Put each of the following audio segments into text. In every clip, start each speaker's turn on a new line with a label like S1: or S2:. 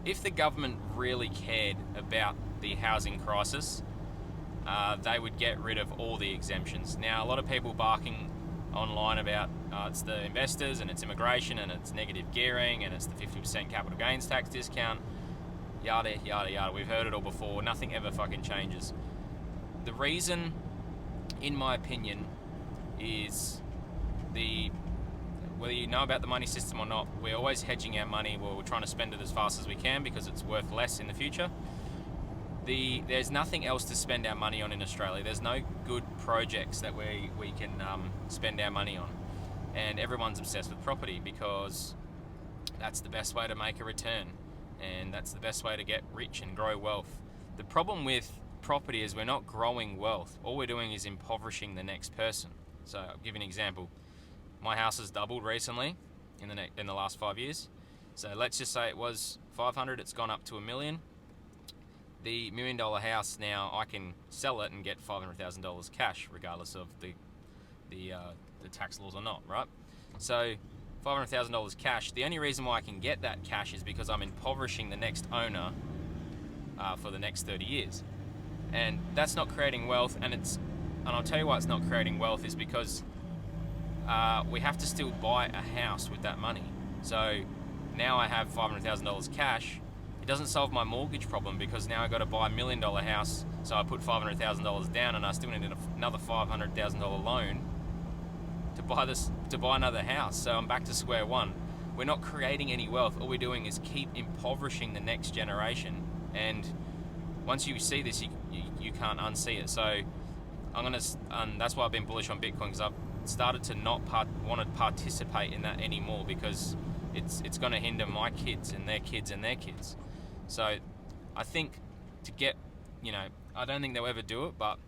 S1: if the government really cared about the housing crisis, they would get rid of all the exemptions. Now, a lot of people barking online about it's the investors and it's immigration and it's negative gearing and it's the 50% capital gains tax discount, yada yada yada. We've heard it all before. Nothing ever fucking changes. The reason, in my opinion, is whether you know about the money system or not, we're always hedging our money. We're trying to spend it as fast as we can because it's worth less in the future. There's nothing else to spend our money on in Australia. There's no good projects that we can spend our money on. And everyone's obsessed with property because that's the best way to make a return. And that's the best way to get rich and grow wealth. The problem with property is we're not growing wealth. All we're doing is impoverishing the next person. So I'll give you an example. My house has doubled recently in the last 5 years. So let's just say it was 500, it's gone up to $1 million. The $1 million house now, I can sell it and get $500,000 cash, regardless of the tax laws or not, right? So $500,000 cash. The only reason why I can get that cash is because I'm impoverishing the next owner for the next 30 years, and that's not creating wealth. And I'll tell you why it's not creating wealth is because we have to still buy a house with that money. So now I have $500,000 cash. It doesn't solve my mortgage problem because now I got to buy $1 million house. So I put $500,000 down, and I still need another $500,000 loan to buy another house. So I'm back to square one. We're not creating any wealth. All we're doing is keep impoverishing the next generation. And once you see this, you can't unsee it. So that's why I've been bullish on Bitcoin, because I've started to not want to participate in that anymore, because it's going to hinder my kids and their kids and their kids. So I think I don't think they'll ever do it, but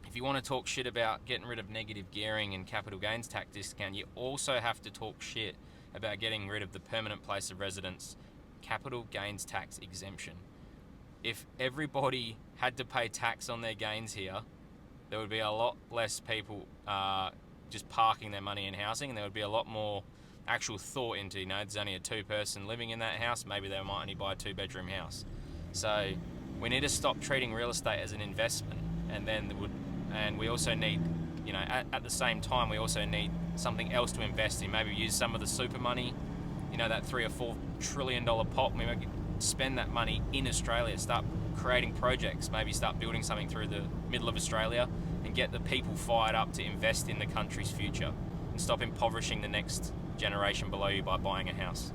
S1: if you want to talk shit about getting rid of negative gearing and capital gains tax discount, you also have to talk shit about getting rid of the permanent place of residence capital gains tax exemption. If everybody had to pay tax on their gains here, there would be a lot less people just parking their money in housing, and there would be a lot more actual thought into, there's only a 2-person living in that house, maybe they might only buy a 2-bedroom house. So we need to stop treating real estate as an investment, and we also need, at the same time, we also need something else to invest in. Maybe use some of the super money, that $3 or $4 trillion pot. Maybe we could spend that money in Australia, start creating projects, maybe start building something through the middle of Australia, and get the people fired up to invest in the country's future and stop impoverishing the next generation below you by buying a house.